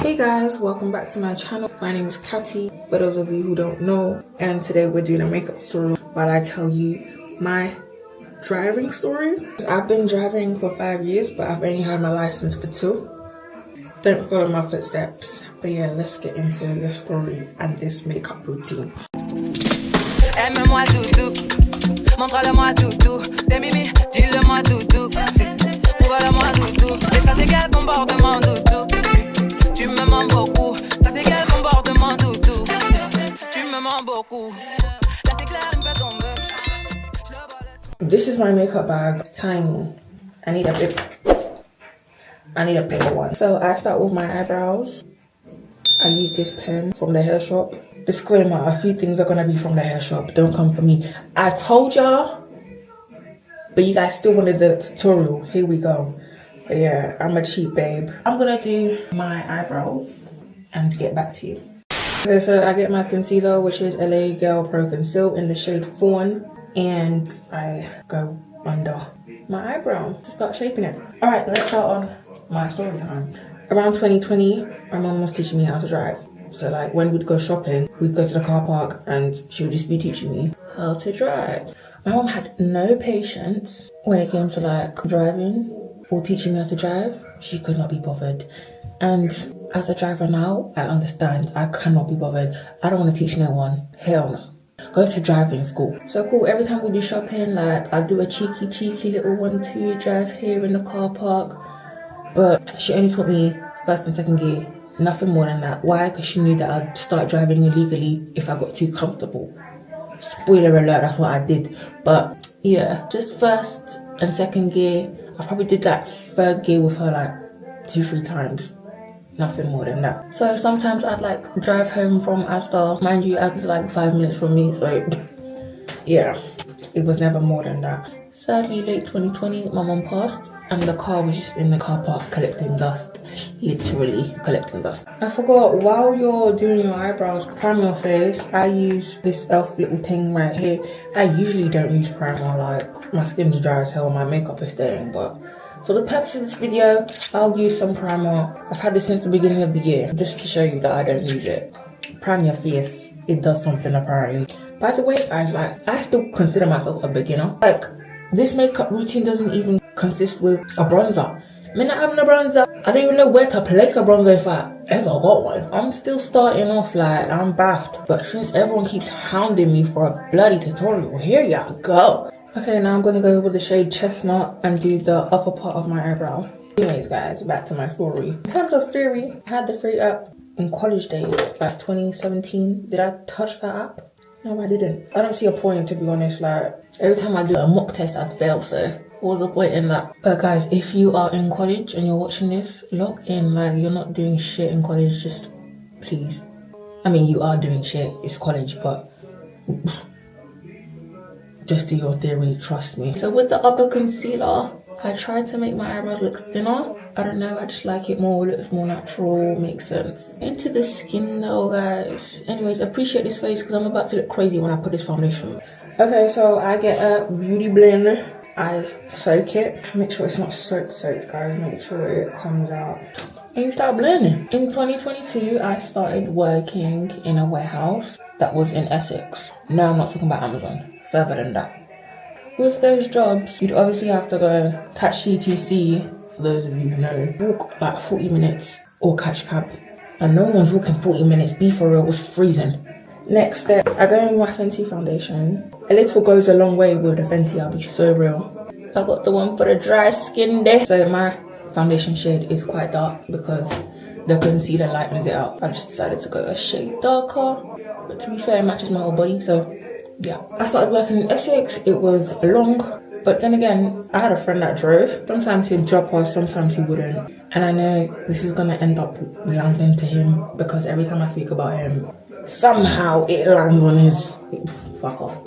Hey guys, welcome back to my channel. My name is Catty, for those of you who don't know, and today we're doing a makeup tutorial while I tell you my driving story. I've been driving for 5 years, but I've only had my license for 2. Don't follow my footsteps, but yeah, let's get into the story and this makeup routine. This is my makeup bag, tiny. I need a bigger one. So I start with my eyebrows. I use this pen from the hair shop. Disclaimer, a few things are gonna be from the hair shop. Don't come for me. I told y'all, but you guys still wanted the tutorial. Here we go. But yeah, I'm a cheap babe. I'm gonna do my eyebrows and get back to you. Okay, so I get my concealer, which is LA Girl Pro Conceal in the shade Fawn, and I go under my eyebrow to start shaping it. All right, let's start on my story time. Around 2020, my mom was teaching me how to drive. So like when we'd go shopping, we'd go to the car park and she would just be teaching me how to drive. My mom had no patience when it came to like driving or teaching me how to drive. She could not be bothered. And as a driver now, I understand I cannot be bothered. I don't want to teach no one. Hell no. Go to driving school. So cool, every time we do shopping, like I'll do a cheeky little 1-2 drive here in the car park. But she only taught me first and second gear, nothing more than that. Why? Because she knew that I'd start driving illegally if I got too comfortable. Spoiler alert, that's what I did. But yeah, just first and second gear. I probably did like third gear with her like 2-3 times. Nothing more than that. So sometimes I'd like drive home from Asda. Mind you, Asda's like 5 minutes from me, so yeah, it was never more than that. Sadly, late 2020, my mom passed and the car was just in the car park collecting dust. Literally collecting dust. I forgot, while you're doing your eyebrows, prime your face. I use this e.l.f. little thing right here. I usually don't use primer, like my skin's dry as hell, my makeup is staying, but for the purpose of this video, I'll use some primer. I've had this since the beginning of the year, just to show you that I don't use it. Prime your face, it does something apparently. By the way guys, like I still consider myself a beginner. Like this makeup routine doesn't even consist with a bronzer. I mean, not having a bronzer, I don't even know where to place a bronzer if I ever got one. I'm still starting off, like I'm baffed. But since everyone keeps hounding me for a bloody tutorial, here ya go. Okay, now I'm gonna go with the shade Chestnut and do the upper part of my eyebrow. Anyways guys, back to my story. In terms of Theory, I had the Theory app in college days, like 2017. Did I touch that app? No, I didn't. I don't see a point, to be honest. Like every time I do a mock test, I'd fail, so what's the point in that? But guys, if you are in college and you're watching this, log in. Like you're not doing shit in college, just please. I mean, you are doing shit, it's college, but just do your Theory, trust me. So with the upper concealer, I tried to make my eyebrows look thinner. I don't know, I just like it more, it looks more natural, makes sense. Into the skin though, guys. Anyways, appreciate this face because I'm about to look crazy when I put this foundation on. Okay, so I get a beauty blender. I soak it. Make sure it's not soaked, guys. Make sure it comes out. And you start blending. In 2022, I started working in a warehouse that was in Essex. No, I'm not talking about Amazon. Further than that. With those jobs, you'd obviously have to go catch C2C, for those of you who know, walk like 40 minutes or catch cab. And no one's walking 40 minutes, be for real, it was freezing. Next step, I go in my Fenty foundation. A little goes a long way with the Fenty, I'll be so real. I got the one for the dry skin there. So my foundation shade is quite dark because the concealer lightens it up. I just decided to go a shade darker. But to be fair, it matches my whole body, so yeah. I started working in Essex. It was long, but then again, I had a friend that drove. Sometimes he'd drop us, sometimes he wouldn't. And I know this is gonna end up landing to him because every time I speak about him, somehow it lands on his fuck off.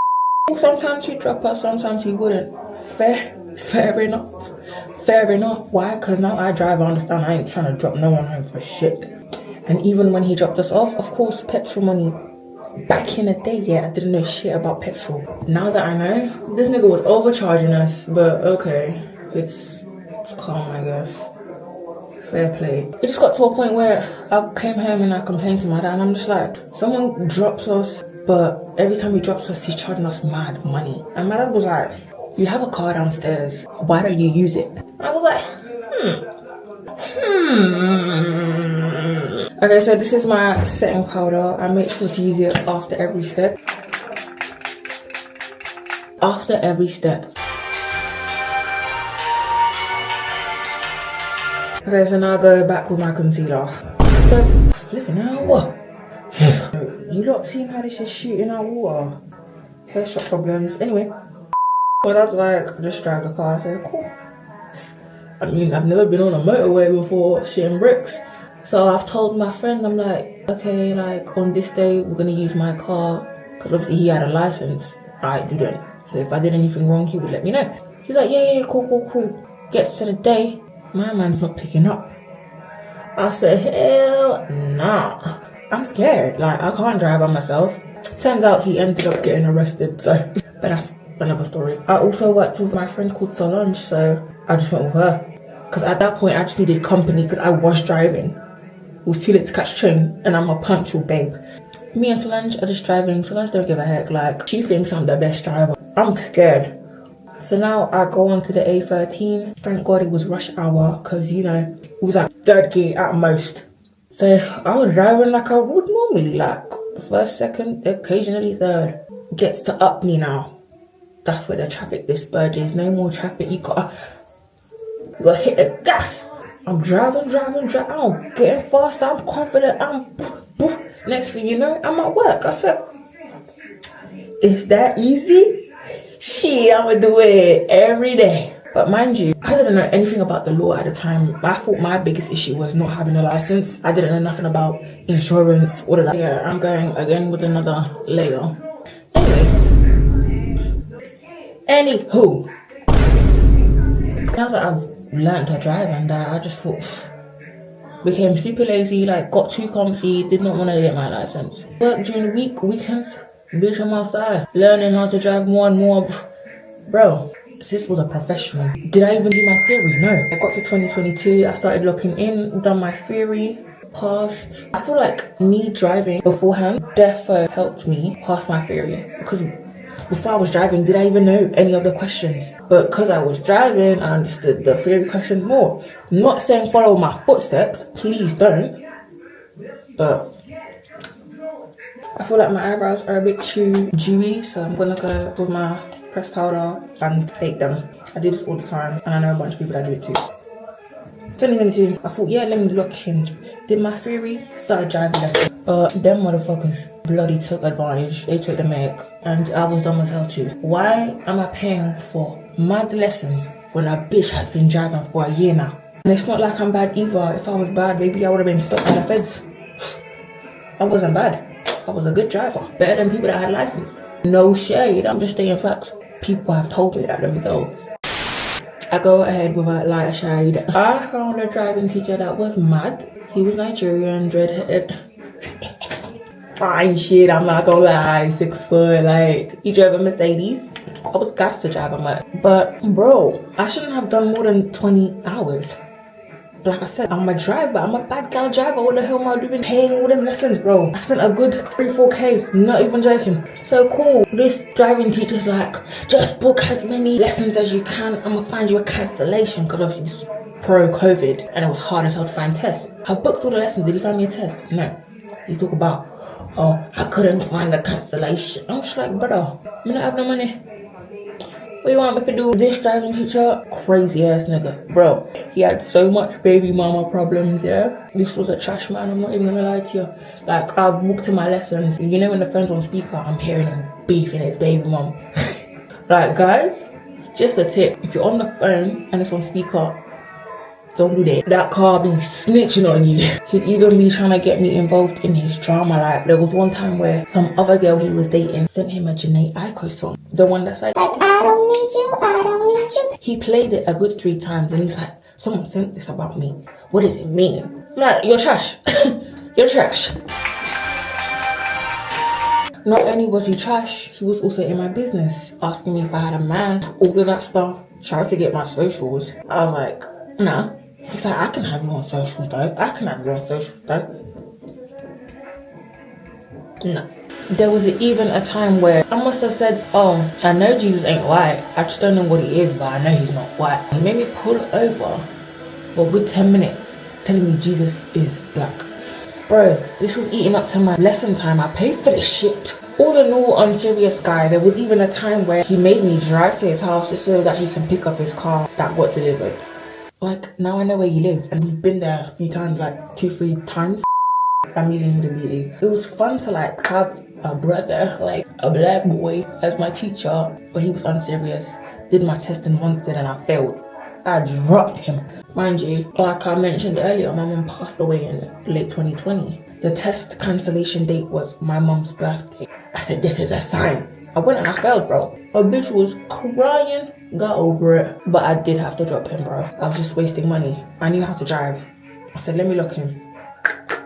Sometimes he'd drop us, sometimes he wouldn't. Fair enough. Fair enough. Why? Because now I drive, I understand I ain't trying to drop no one home for shit. And even when he dropped us off, of course, petrol money. Back in the day, yeah, I didn't know shit about petrol. Now that I know, this nigga was overcharging us, but okay, it's calm, I guess. Fair play. It just got to a point where I came home and I complained to my dad, and I'm just like, someone drops us, but every time he drops us, he's charging us mad money. And my dad was like, you have a car downstairs, why don't you use it? I was like, Okay, so this is my setting powder. I make sure to use it after every step. After every step. Okay, so now I go back with my concealer. So, flipping out, what? You lot seen how this is shooting out water? Hair shot problems. Anyway, well, that's like, just drive the car. I said, cool. I mean, I've never been on a motorway before shitting bricks. So I've told my friend, I'm like, okay, like on this day, we're gonna use my car. Because obviously he had a license. I didn't. So if I did anything wrong, he would let me know. He's like, yeah, cool. Gets to the day, my man's not picking up. I said, hell nah. I'm scared, like I can't drive by myself. Turns out he ended up getting arrested, so, but that's another story. I also worked with my friend called Solange, so I just went with her. Because at that point, I just needed company because I was driving. It was too late to catch train, and I'm a punctual babe. Me and Solange are just driving. Solange don't give a heck, like, she thinks I'm the best driver. I'm scared. So now I go on to the A13. Thank God it was rush hour, because, you know, it was like third gear at most. So I was driving like I would normally, like first, second, occasionally third. Gets to Upney now. That's where the traffic dispurges. No more traffic. You gotta hit the gas. I'm driving. I'm getting faster. I'm confident. Next thing you know, I'm at work. I said, is that easy? Shit, I'ma do it every day. But mind you, I didn't know anything about the law at the time. I thought my biggest issue was not having a license. I didn't know nothing about insurance, all of that. Yeah, I'm going again with another layer. Anywho, now that I've learned to drive and that, I just thought, became super lazy, like got too comfy, did not want to get my license. Work during the week, weekends, bitch, I'm outside, learning how to drive more and more. Bro, sis was a professional. Did I even do my theory? No. I got to 2022, I started looking in, done my theory, passed. I feel like me driving beforehand defo helped me pass my theory, because before I was driving, did I even know any of the questions? But because I was driving, I understood the theory questions more. I'm not saying follow my footsteps, please don't. But I feel like my eyebrows are a bit too dewy, so I'm gonna go with my pressed powder and bake them. I do this all the time, and I know a bunch of people that do it too. 2022, I thought, yeah, let me look in. Did my theory, started driving lesson. But them motherfuckers bloody took advantage. They took the mic, and I was dumb as hell too. Why am I paying for mad lessons when a bitch has been driving for a year now? And it's not like I'm bad either. If I was bad, maybe I would have been stopped by the feds. I wasn't bad. I was a good driver. Better than people that had license. No shade, I'm just stating facts. People have told me that themselves. I go ahead with a lighter shade. I found a driving teacher that was mad. He was Nigerian, dreadhead. Fine shit, I'm not gonna lie. 6 foot, like, he drove a Mercedes. I was gassed to drive a Merc. But, bro, I shouldn't have done more than 20 hours. Like I said, I'm a driver. I'm a bad gal driver. What the hell am I doing paying all them lessons, bro? I spent a good 3-4K, not even joking. So cool. This driving teacher's like, just book as many lessons as you can. I'm gonna find you a cancellation, because obviously it's pro-COVID and it was hard as hell to find tests. I booked all the lessons. Did he find me a test? No. He's talking about, oh, I couldn't find the cancellation. I'm just like, brother, I don't have no money. What you want me to do? This driving teacher, crazy ass nigga. Bro, he had so much baby mama problems, yeah? This was a trash man, I'm not even gonna lie to you. Like, I walked to my lessons, you know when the phone's on speaker, I'm hearing him beefing his baby mom. Like, guys, just a tip. If you're on the phone and it's on speaker, don't do that. That car be snitching on you. He'd even be trying to get me involved in his drama. Like, there was one time where some other girl he was dating sent him a Janae Aiko song. The one that's like, I don't need you, I don't need you. He played it a good 3 times and he's like, someone sent this about me. What does it mean? I'm like, you're trash. You're trash. Not only was he trash, he was also in my business, asking me if I had a man, all of that stuff, trying to get my socials. I was like, nah. He's like, I can have you on socials though. I can have you on socials though. No. There was even a time where I must have said, oh, I know Jesus ain't white. I just don't know what he is, but I know he's not white. He made me pull over for a good 10 minutes telling me Jesus is black. Bro, this was eating up to my lesson time. I paid for this shit. All in all, unserious guy. There was even a time where he made me drive to his house just so that he can pick up his car that got delivered. Like, now I know where he lives, and we've been there a few times, like 2-3 times. I'm using Huda Beauty. It was fun to like have a brother, like a black boy, as my teacher, but he was unserious. Did my testing once and I failed. I dropped him. Mind you, like I mentioned earlier, my mum passed away in late 2020. The test cancellation date was my mum's birthday. I said, this is a sign. I went and I failed, bro. A bitch was crying. Got over it. But I did have to drop him, bro. I was just wasting money. I knew how to drive. I said, let me lock him.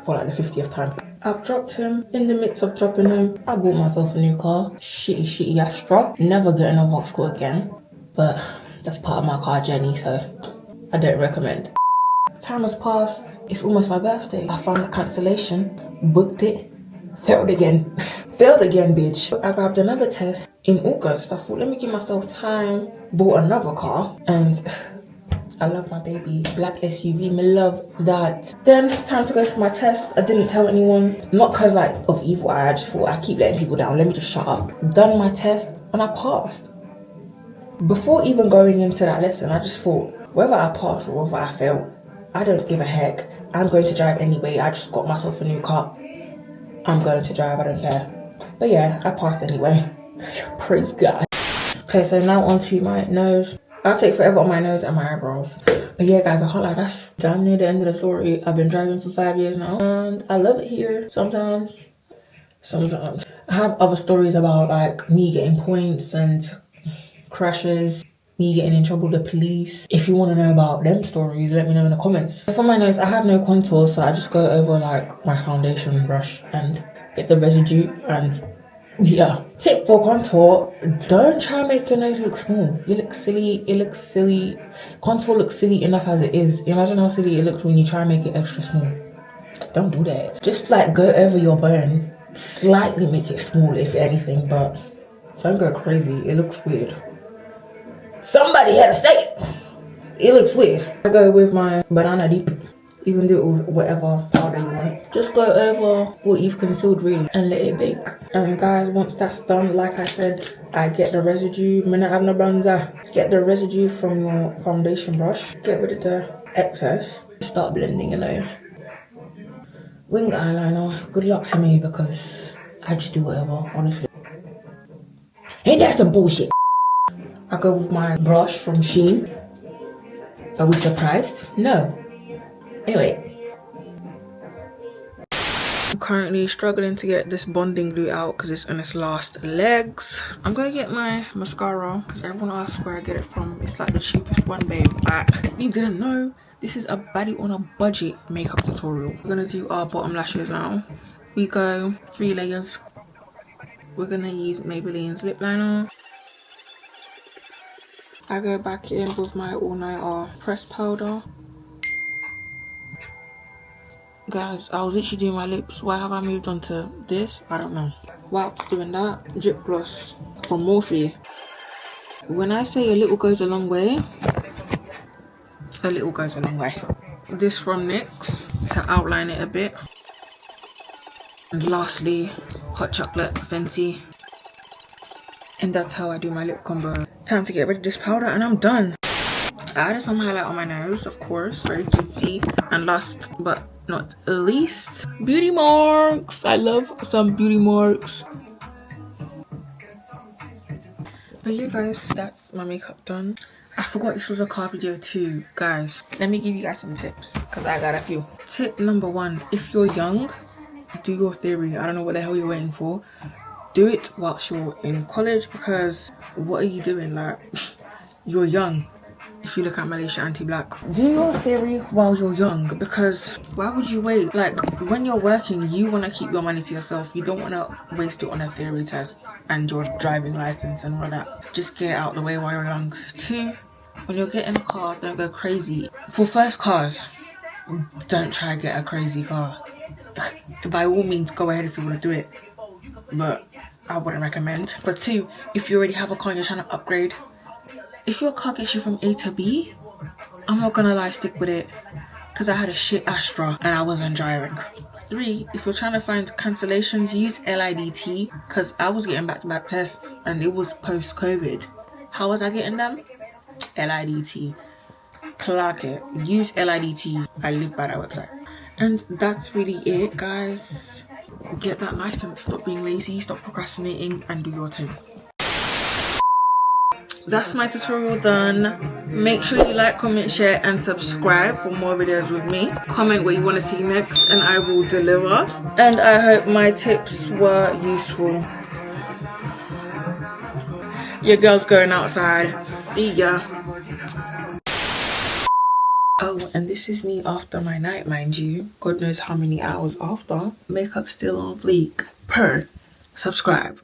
For like the 50th time. I've dropped him. In the midst of dropping him, I bought myself a new car. Shitty Astra. Never getting a Vauxhall again. But that's part of my car journey, so I don't recommend. Time has passed. It's almost my birthday. I found the cancellation. Booked it. Failed again. Failed again, bitch. I grabbed another test in August. I thought, let me give myself time. Bought another car. And I love my baby. Black SUV, me love that. Then, time to go for my test. I didn't tell anyone. Not because like of evil eye. I just thought I keep letting people down. Let me just shut up. Done my test and I passed. Before even going into that lesson, I just thought, whether I pass or whether I fail, I don't give a heck. I'm going to drive anyway. I just got myself a new car. I'm going to drive, I don't care. But yeah, I passed anyway. Praise God. Okay, so now onto my nose. I'll take forever on my nose and my eyebrows. But yeah, guys, I hope like that's damn near the end of the story. I've been driving for 5 years now. And I love it here sometimes. I have other stories about like me getting points and crashes, me getting in trouble with the police. If you want to know about them stories, let me know in the comments. For my nose, I have no contour, so I just go over like my foundation brush and get the residue. And yeah, tip for contour, don't try and make your nose look small. You look silly, it looks silly. Contour looks silly enough as it is. Imagine how silly it looks when you try and make it extra small. Don't do that. Just like go over your bone, slightly make it small if anything, but don't go crazy, it looks weird. Somebody had to say it. It looks weird. I go with my banana deep. You can do it with whatever powder you want. Just go over what you've concealed really and let it bake. And guys, once that's done, like I said, I get the residue. I'm not having a bronzer. Get the residue from your foundation brush. Get rid of the excess. Start blending your nose. Wing eyeliner, good luck to me because I just do whatever, honestly. Ain't that some bullshit? I go with my brush from Shein. Are we surprised? No. Anyway. I'm currently struggling to get this bonding glue out because it's on its last legs. I'm gonna get my mascara because everyone asks where I get it from. It's like the cheapest one, babe. If you didn't know, this is a baddie on a budget makeup tutorial. We're gonna do our bottom lashes now. We go 3 layers. We're gonna use Maybelline's lip liner. I go back in with my all-nighter press powder. Guys, I was literally doing my lips. Why have I moved on to this? I don't know. Whilst doing that, Dripglass from Morphe. When I say a little goes a long way, a little goes a long way. This from NYX to outline it a bit. And lastly, hot chocolate Fenty. And that's how I do my lip combo. Time to get rid of this powder and I'm done. I added some highlight on my nose, of course, very cutesy. And last but not least, beauty marks. I love some beauty marks. But yeah guys, that's my makeup done. I forgot this was a car video too, guys. Let me give you guys some tips because I got a few. Tip number 1, if you're young, do your theory. I don't know what the hell you're waiting for. Do it whilst you're in college because what are you doing? Like, you're young. If you look at Malaysia anti-black, do your theory while you're young because why would you wait? Like, when you're working, you want to keep your money to yourself. You don't want to waste it on a theory test and your driving license and all that. Just get it out of the way while you're young. 2, when you're getting a car, don't go crazy. For first cars, don't try to get a crazy car. By all means, go ahead if you want to do it, but I wouldn't recommend. For two, if you already have a car and you're trying to upgrade, if your car gets you from A to B, I'm not gonna lie, stick with it, because I had a shit Astra and I wasn't driving. Three, if you're trying to find cancellations, use LIDT, because I was getting back-to-back tests and it was post-COVID. How was I getting them? LIDT. Clark it. Use LIDT. I live by that website. And that's really it, guys. Get that license. Stop being lazy. Stop procrastinating and do your thing. That's my tutorial done. Make sure you like, comment, share and subscribe for more videos with me. Comment what you want to see next and I will deliver. And I hope my tips were useful. Your girl's going outside. See ya. Oh, and this is me after my night, mind you. God knows how many hours after. Makeup still on fleek. Subscribe.